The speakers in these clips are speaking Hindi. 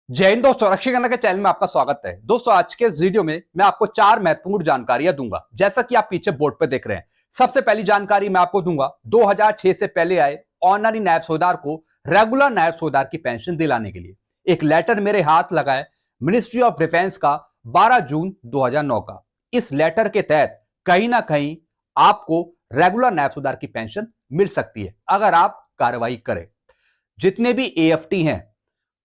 जय हिंद दोस्तों, रक्षक गणना के चैनल में आपका स्वागत है। दोस्तों, आज के इस वीडियो में मैं आपको 4 महत्वपूर्ण जानकारियां दूंगा, जैसा कि आप पीछे बोर्ड पे देख रहे हैं। सबसे पहली जानकारी मैं आपको दूंगा 2006 से पहले आए ऑनरी नायब सूबेदार को रेगुलर नायब सूबेदार की पेंशन दिलाने के लिए एक लेटर मेरे हाथ लगा है मिनिस्ट्री ऑफ डिफेंस का 12 जून 2009 का। इस लेटर के तहत कहीं ना कहीं आपको रेगुलर नायब सूबेदार की पेंशन मिल सकती है अगर आप कार्रवाई करें। जितने भी एएफटी हैं,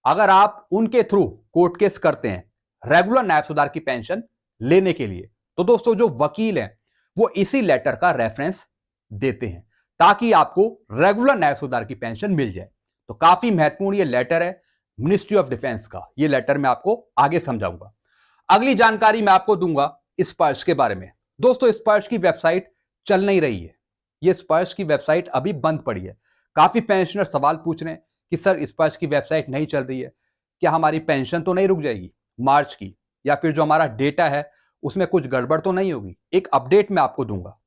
अगर आप उनके थ्रू कोर्ट केस करते हैं रेगुलर नायब सूबेदार की पेंशन लेने के लिए, तो दोस्तों जो वकील हैं वो इसी लेटर का रेफरेंस देते हैं ताकि आपको रेगुलर नायब सूबेदार की पेंशन मिल जाए। तो काफी महत्वपूर्ण ये लेटर है मिनिस्ट्री ऑफ डिफेंस का। ये लेटर मैं आपको आगे समझाऊंगा। अगली जानकारी मैं आपको दूंगा स्पर्श के बारे में। दोस्तों, स्पर्श की वेबसाइट चल नहीं रही है। ये स्पर्श की वेबसाइट अभी बंद पड़ी है। काफी पेंशनर सवाल पूछ रहे हैं कि सर स्पर्श की वेबसाइट नहीं चल रही है, क्या हमारी पेंशन तो नहीं रुक जाएगी मार्च की, या फिर जो हमारा डेटा है उसमें कुछ गड़बड़ तो नहीं होगी। एक अपडेट मैं आपको दूंगा।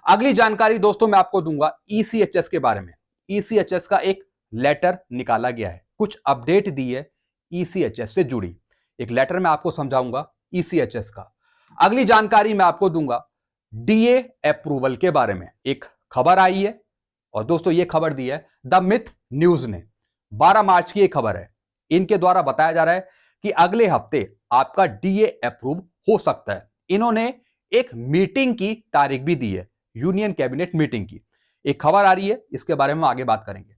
अगली जानकारी दोस्तों मैं आपको दूंगा ईसीएचएस के बारे में। ईसीएचएस का एक लेटर निकाला गया है, कुछ अपडेट दी है ईसीएचएस से जुड़ी। एक लेटर मैं आपको समझाऊंगा ईसीएचएस का। अगली जानकारी मैं आपको दूंगा डीए अप्रूवल के बारे में। एक खबर आई है और दोस्तों ये खबर दी है द मिथ न्यूज ने। 12 मार्च की एक खबर है। इनके द्वारा बताया जा रहा है कि अगले हफ्ते आपका डीए अप्रूव हो सकता है। इन्होंने एक मीटिंग की तारीख भी दी है, यूनियन कैबिनेट मीटिंग की। एक खबर आ रही है, इसके बारे में आगे बात करेंगे।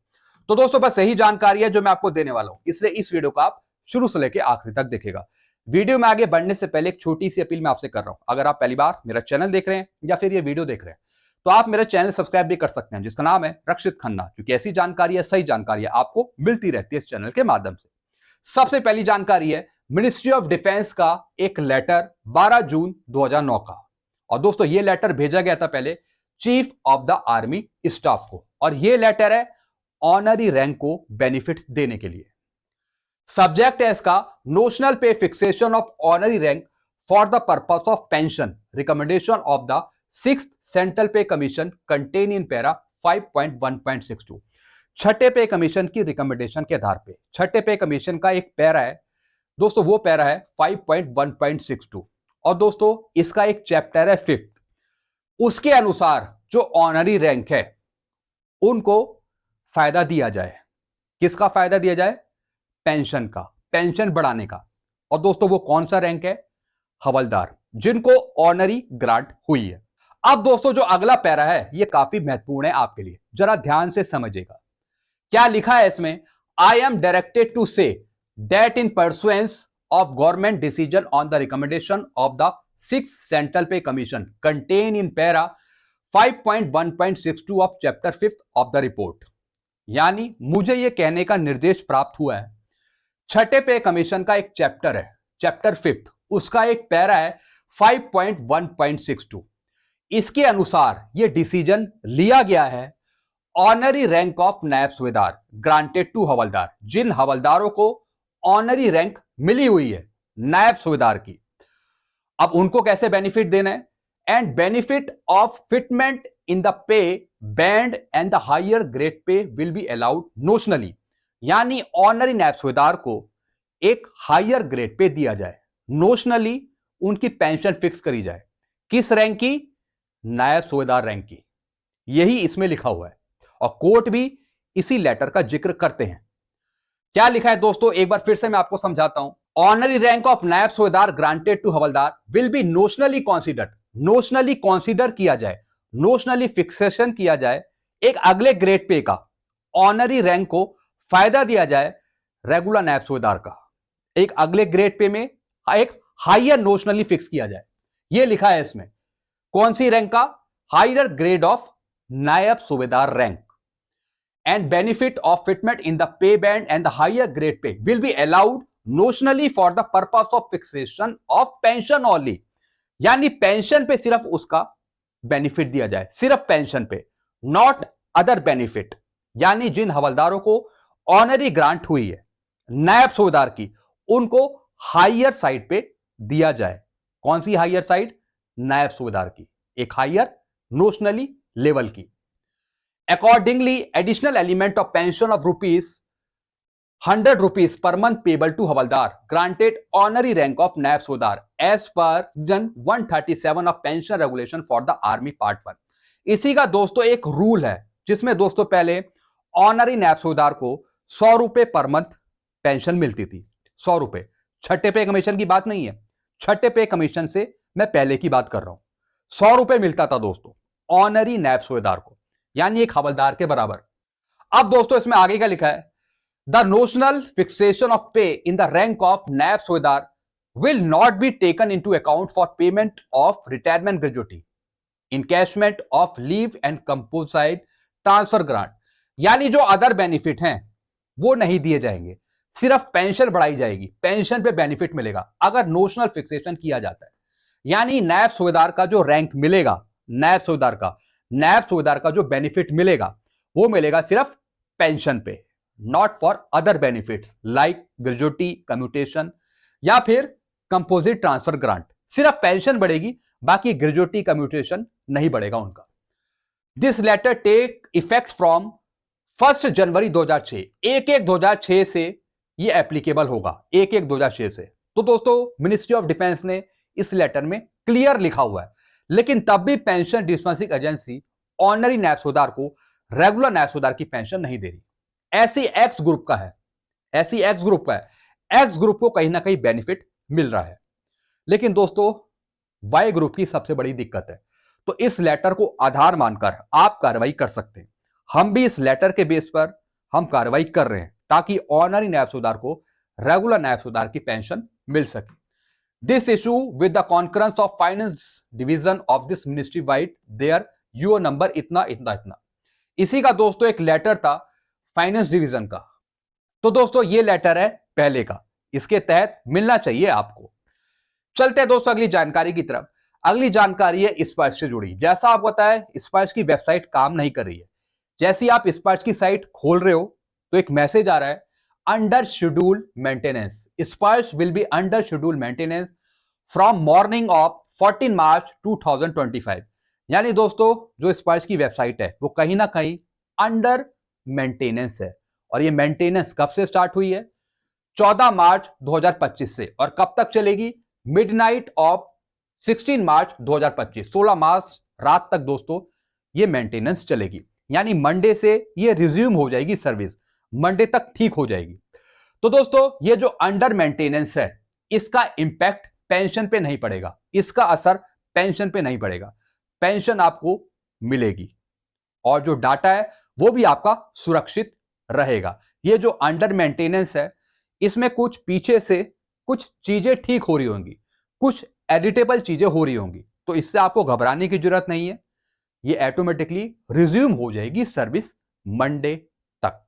तो दोस्तों बस यही जानकारी है जो मैं आपको देने वाला हूं, इसलिए इस वीडियो को आप शुरू से लेकर आखिरी तक देखिएगा। वीडियो में आगे बढ़ने से पहले एक छोटी सी अपील मैं आपसे कर रहा हूं। अगर आप पहली बार मेरा चैनल देख रहे हैं या फिर ये वीडियो देख रहे हैं तो आप मेरा चैनल सब्सक्राइब भी कर सकते हैं, जिसका नाम है रक्षित खन्ना, क्योंकि ऐसी जानकारी है, सही जानकारी आपको मिलती रहती है इस चैनल के माध्यम से। सबसे पहली जानकारी है मिनिस्ट्री ऑफ डिफेंस का एक लेटर 12 जून 2009 का। और दोस्तों ये लेटर भेजा गया था पहले chief of the army staff को, और ये लेटर है ऑनरी रैंक को बेनिफिट देने के लिए। सब्जेक्ट है इसका notional pay fixation of honorary rank for the purpose of pension recommendation of the 6th central pay commission contain in para 5.1.62। छठे पे कमीशन की रिकमेंडेशन के आधार पे छठे पे कमीशन का एक पैरा है दोस्तों, वो पैरा है 5.1.62। और दोस्तों इसका एक चैप्टर है 5th। उसके अनुसार जो ऑनरी रैंक है उनको फायदा दिया जाए। किसका फायदा दिया जाए? पेंशन का, पेंशन बढ़ाने का। और दोस्तों वो कौन सा रैंक है? हवलदार, जिनको ऑनरी ग्रांट हुई है। अब दोस्तों जो अगला पैरा है ये काफी महत्वपूर्ण है आपके लिए, जरा ध्यान से समझिएगा। क्या लिखा है इसमें? I am directed to say that in pursuance of government decision on the recommendation of the 6th central pay commission contain in para 5.1.62 of chapter 5th of the report. यानी मुझे यह कहने का निर्देश प्राप्त हुआ है, छठे पे कमीशन का एक चैप्टर है, चैप्टर 5th, उसका एक पैरा है 5.1.62। इसके अनुसार यह डिसीजन लिया गया है ऑनरी रैंक ऑफ नायब सूबेदार ग्रांटेड टू हवलदार, जिन हवलदारों को ऑनरी रैंक मिली हुई है नायब सूबेदार की, अब उनको कैसे बेनिफिट देना है? And benefit of fitment in the pay band and the higher grade pay will be allowed notionally. यानी ऑनरी नायब सूबेदार को एक हायर ग्रेड पे दिया जाए, नोशनली उनकी पेंशन फिक्स करी जाए। किस रैंक की? नायब सूबेदार रैंक की। यही इसमें लिखा हुआ है और कोर्ट भी इसी लेटर का जिक्र करते हैं। क्या लिखा है दोस्तों, एक बार फिर से मैं आपको समझाता हूं। ऑनरी रैंक ऑफ नायब सूबेदार ग्रांटेड टू हवलदार will be notionally considered, notionally consider किया जाए, नोशनली फिक्सेशन किया जाए, एक अगले ग्रेड पे का ऑनरी रैंक को फायदा दिया जाए रेगुलर नायब सूबेदार का, एक अगले ग्रेड पे में एक हायर नोशनली फिक्स किया जाए। यह लिखा है इसमें। कौन सी रैंक का? हायर ग्रेड ऑफ नायब सूबेदार rank. And benefit of fitment in the pay band and the higher grade pay will be allowed notionally for the purpose of fixation of pension only. यानी पेंशन पे सिर्फ उसका बेनिफिट दिया जाए, सिर्फ pension pay, not other benefit. यानी जिन हवलदारों को ऑनरी ग्रांट हुई है नायब सूबेदार की, उनको हायर साइड पे दिया जाए। कौन सी हायर साइड? नायब सूबेदार की, एक हायर नोशनली लेवल की। Accordingly additional element of pension of rupees ₹100 per month payable to havildar granted honorary rank of नायब सूबेदार as per Section 137 of pension regulation for the army part 1। इसी का दोस्तों एक रूल है जिसमें दोस्तों पहले ऑनरी नायब सूबेदार को ₹100 पर मंथ पेंशन मिलती थी। ₹100 छठे पे कमीशन की बात नहीं है, छठे पे कमीशन से मैं पहले की बात कर रहा हूं। ₹100 मिलता था दोस्तों ऑनरी नायब सूबेदार को, यानी एक हवलदार के बराबर। अब दोस्तों इसमें आगे क्या लिखा है, द नोशनल फिक्सेशन ऑफ पे इन द रैंक ऑफ नायब सूबेदार will not be taken into account for payment of retirement gratuity, encashment of leave and composite transfer grant, यानी जो अदर बेनिफिट हैं वो नहीं दिए जाएंगे, सिर्फ पेंशन बढ़ाई जाएगी, पेंशन पे बेनिफिट मिलेगा अगर नोशनल फिक्सेशन किया जाता है। यानी नायब सूबेदार का जो रैंक मिलेगा, नायब सूबेदार का जो बेनिफिट मिलेगा वो मिलेगा सिर्फ pension pay, not for other benefits like gratuity, commutation या फिर कंपोजिट ट्रांसफर ग्रांट। सिर्फ पेंशन बढ़ेगी, बाकी ग्रेजुटी कम्यूटेशन नहीं बढ़ेगा उनका। This letter take effect from 1 January 2006, 1/1/2006 से ये एप्लीकेबल होगा, 1/1/2006 से। तो दोस्तों मिनिस्ट्री ऑफ डिफेंस ने इस लेटर में क्लियर लिखा हुआ है, लेकिन तब भी पेंशन डिस्पेंसिंग एजेंसी ऑनरी नायब सूबेदार को रेगुलर नायब सूबेदार की पेंशन नहीं दे रही। ऐसी एक्स ग्रुप का है, एक्स ग्रुप को कहीं ना कहीं बेनिफिट मिल रहा है, लेकिन दोस्तों वाई ग्रुप की सबसे बड़ी दिक्कत है। तो इस लेटर को आधार मानकर आप कार्रवाई कर सकते हैं। हम भी इस लेटर के बेस पर हम कार्रवाई कर रहे हैं ताकि ऑनरी नायब सूबेदार को रेगुलर नायब सूबेदार की पेंशन मिल सके। This issue with the concurrence of finance division of this ministry vide their UO number इतना इतना इतना। इसी का दोस्तों एक लेटर था फाइनेंस डिवीजन का। तो दोस्तों ये लेटर है पहले का, इसके तहत मिलना चाहिए आपको। चलते हैं दोस्तों अगली जानकारी की तरफ। अगली जानकारी है स्पर्श से जुड़ी। जैसा आपको पता है स्पर्श की वेबसाइट काम नहीं कर रही है। जैसे ही आप स्पर्श की साइट खोल रहे हो तो एक मैसेज आ रहा है अंडर शेड्यूल मेंटेनेंस, स्पर्श will be under schedule maintenance from morning of 14 मार्च 2025। यानी दोस्तों जो स्पर्श की वेबसाइट है वो कहीं ना कहीं अंडर मेंटेनेंस है, और ये मेंटेनेंस कब से स्टार्ट हुई है, 14 मार्च 2025 से, और कब तक चलेगी, मिडनाइट ऑफ 16 मार्च 2025, 16 मार्च रात तक दोस्तों ये मेंटेनेंस चलेगी। यानी मंडे से ये रिज्यूम हो जाएगी सर्विस, मंडे तक ठीक हो जाएगी। तो दोस्तों ये जो अंडर मेंटेनेंस है इसका इंपैक्ट पेंशन पे नहीं पड़ेगा, इसका असर पेंशन पे नहीं पड़ेगा, पेंशन आपको मिलेगी और जो डाटा है वो भी आपका सुरक्षित रहेगा। ये जो अंडर मेंटेनेंस है इसमें कुछ पीछे से कुछ चीजें ठीक हो रही होंगी, कुछ एडिटेबल चीजें हो रही होंगी, तो इससे आपको घबराने की जरूरत नहीं है, ये ऑटोमेटिकली रिज्यूम हो जाएगी सर्विस मंडे तक।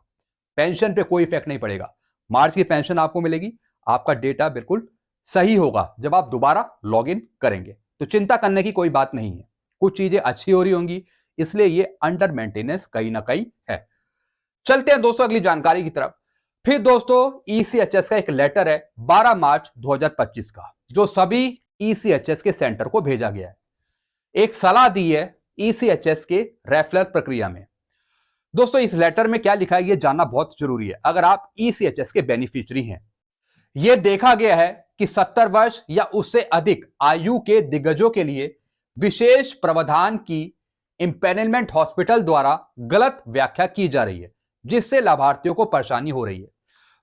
पेंशन पे कोई इफेक्ट नहीं पड़ेगा, मार्च की पेंशन आपको मिलेगी, आपका डेटा बिल्कुल सही होगा जब आप दोबारा लॉग इन करेंगे, तो चिंता करने की कोई बात नहीं है। कुछ चीजें अच्छी हो रही होंगी, इसलिए ये अंडर मेंटेनेंस कहीं ना कहीं है। चलते हैं दोस्तों अगली जानकारी की तरफ। फिर दोस्तों ईसीएचएस का एक लेटर है 12 मार्च 2025 का, जो सभी ईसीएचएस के सेंटर को भेजा गया है। एक सलाह दी है ईसीएचएस के रेफरल प्रक्रिया में। दोस्तों इस लेटर में क्या लिखा है ये जानना बहुत जरूरी है अगर आप ईसीएचएस के बेनिफिशियरी हैं। यह देखा गया है कि 70 वर्ष या उससे अधिक आयु के दिग्गजों के लिए विशेष प्रावधान की इंपैनलमेंट हॉस्पिटल द्वारा गलत व्याख्या की जा रही है, जिससे लाभार्थियों को परेशानी हो रही है।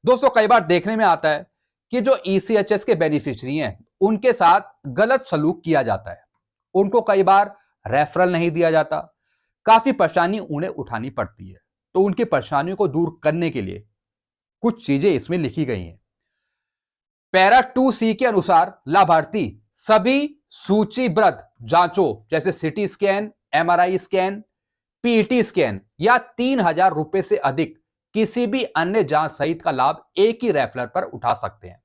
दोस्तों कई बार देखने में आता है कि जो ईसीएचएस के बेनिफिशियरी हैं उनके साथ गलत सलूक किया जाता है, उनको कई बार रेफरल नहीं दिया जाता, काफी परेशानी उन्हें उठानी पड़ती है। तो उनकी परेशानियों को दूर करने के लिए कुछ चीजें इसमें लिखी गई हैं। पैरा 2C के अनुसार लाभार्थी सभी सूचीबद्ध जांचों जैसे CT scan, MRI scan, PT scan या 3,000 रुपए से अधिक किसी भी अन्य जांच सहित का लाभ एक ही रेफरल पर उठा सकते हैं।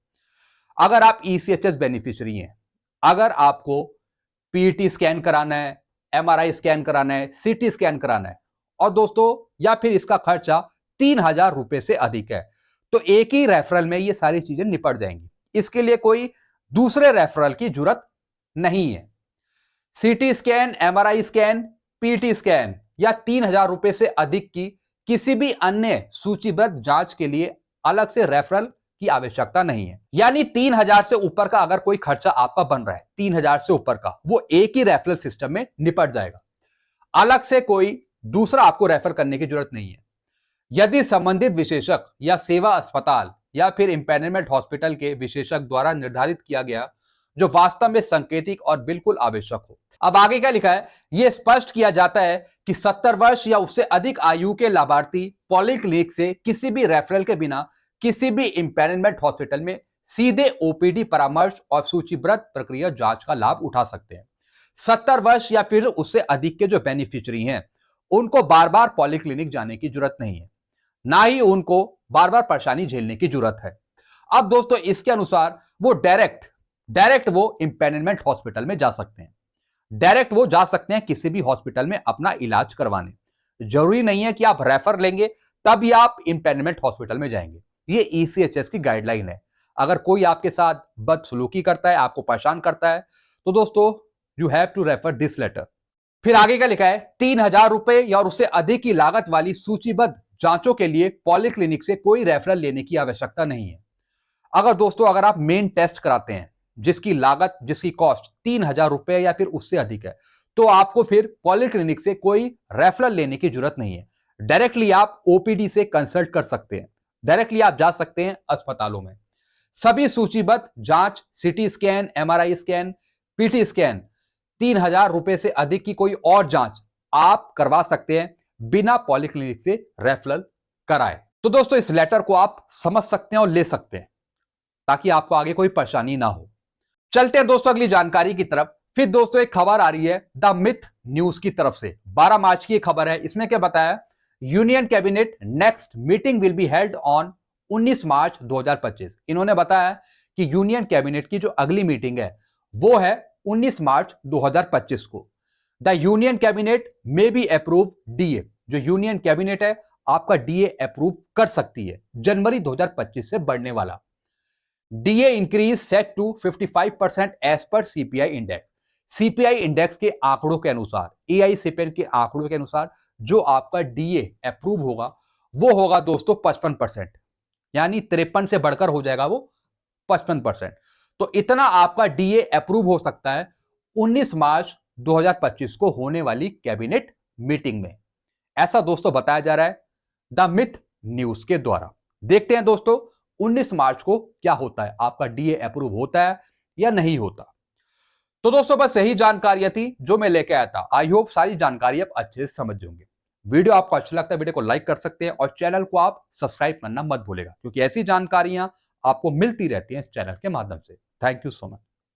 अगर आप ईसीएचएस बेनिफिशियरी हैं, अगर आपको पीटी स्कैन कराना है, एमआरआई स्कैन कराना है, सीटी स्कैन कराना है और दोस्तों या फिर इसका खर्चा 3,000 रुपए से अधिक है, तो एक ही रेफरल में ये सारी चीजें निपट जाएंगी। इसके लिए कोई दूसरे रेफरल की जरूरत नहीं है। CT scan, MRI scan, PT scan या 3,000 रुपए से अधिक की किसी भी अन्य सूचीबद्ध जांच के लिए अलग से रेफरल की आवश्यकता नहीं है। यानी 3,000 से ऊपर का अगर कोई खर्चा आपका बन रहा है, 3,000 से ऊपर का, वो एक ही रेफरल सिस्टम में निपट जाएगा। अलग से कोई दूसरा आपको रेफर करने की जरूरत नहीं है। यदि संबंधित विशेषज्ञ या सेवा अस्पताल या फिर इंपैनलमेंट हॉस्पिटल के विशेषज्ञ द्वारा निर्धारित किया गया जो वास्तव में सांकेतिक और बिल्कुल आवश्यक हो। अब आगे क्या लिखा है, यह स्पष्ट किया जाता है कि 70 वर्ष या उससे अधिक आयु के लाभार्थी पॉलीक्लिनिक से किसी भी रेफरल के बिना किसी भी इंपैनलमेंट हॉस्पिटल में सीधे ओपीडी परामर्श और सूचीबद्ध प्रक्रिया जांच का लाभ उठा सकते हैं। 70 वर्ष या फिर उससे अधिक के जो बेनिफिशियरी हैं, उनको बार बार पॉलीक्लिनिक जाने की जरूरत नहीं है, ना ही उनको बार बार परेशानी झेलने की जरूरत है। अब दोस्तों इसके अनुसार वो डायरेक्ट वो इंपैनलमेंट हॉस्पिटल में जा सकते हैं। डायरेक्ट वो जा सकते हैं किसी भी हॉस्पिटल में अपना इलाज करवाने। जरूरी नहीं है कि आप रेफर लेंगे तब ही आप इंपैनलमेंट हॉस्पिटल में जाएंगे। ये ईसीएचएस की गाइडलाइन है। अगर कोई आपके साथ बदसलूकी करता है, आपको परेशान करता है, तो दोस्तों you have to refer this letter. फिर आगे क्या लिखा है, 3,000 रुपए या उससे अधिक की लागत वाली सूचीबद्ध जांचों के लिए पॉलीक्लिनिक से कोई रेफरल लेने की आवश्यकता नहीं है। अगर आप मेन टेस्ट कराते हैं जिसकी लागत, जिसकी कॉस्ट 3,000 रुपए या फिर उससे अधिक है, तो आपको फिर पॉलीक्लिनिक से कोई रेफरल लेने की जरूरत नहीं है। डायरेक्टली आप ओपीडी से कंसल्ट कर सकते हैं, डायरेक्टली आप जा सकते हैं अस्पतालों में। सभी सूचीबद्ध जांच, CT scan, MRI scan, PT scan, 3,000 रुपए से अधिक की कोई और जांच आप करवा सकते हैं बिना पॉलीक्लिनिक से रेफरल कराए। तो दोस्तों इस लेटर को आप समझ सकते हैं और ले सकते हैं ताकि आपको आगे कोई परेशानी ना हो। चलते हैं दोस्तों अगली जानकारी की तरफ। फिर दोस्तों एक खबर आ रही है द मिथ न्यूज की तरफ से, 12 मार्च की खबर है। इसमें क्या बताया, union cabinet next meeting will be held on 19 मार्च 2025। इन्होंने बताया कि यूनियन कैबिनेट की जो अगली मीटिंग है वो है 19 मार्च 2025 को। The union cabinet may be approve DA. जो यूनियन कैबिनेट है आपका डीए अप्रूव कर सकती है जनवरी 2025 से बढ़ने वाला। DA increase set to 55% as per CPI index. CPI index के आंकड़ों के अनुसार, एआईसीपीएन के आंकड़ों के अनुसार जो आपका डीए अप्रूव होगा वो होगा दोस्तों 55%, यानी 53 से बढ़कर हो जाएगा वो 55%। तो इतना आपका डीए अप्रूव हो सकता है 19 मार्च 2025 को होने वाली कैबिनेट मीटिंग में। ऐसा दोस्तों बताया जा रहा है द मिथ न्यूज के द्वारा। देखते हैं दोस्तों 19 मार्च को क्या होता है, आपका डीए अप्रूव होता है या नहीं होता। तो दोस्तों बस यही जानकारियां थी जो मैं लेके आया था। आई होप सारी जानकारी आप अच्छे से समझ होंगे। वीडियो आपको अच्छा लगता है, वीडियो को लाइक कर सकते हैं और चैनल को आप सब्सक्राइब करना मत भूलेगा, क्योंकि ऐसी जानकारियां आपको मिलती रहती हैं इस चैनल के माध्यम से। Thank you so much.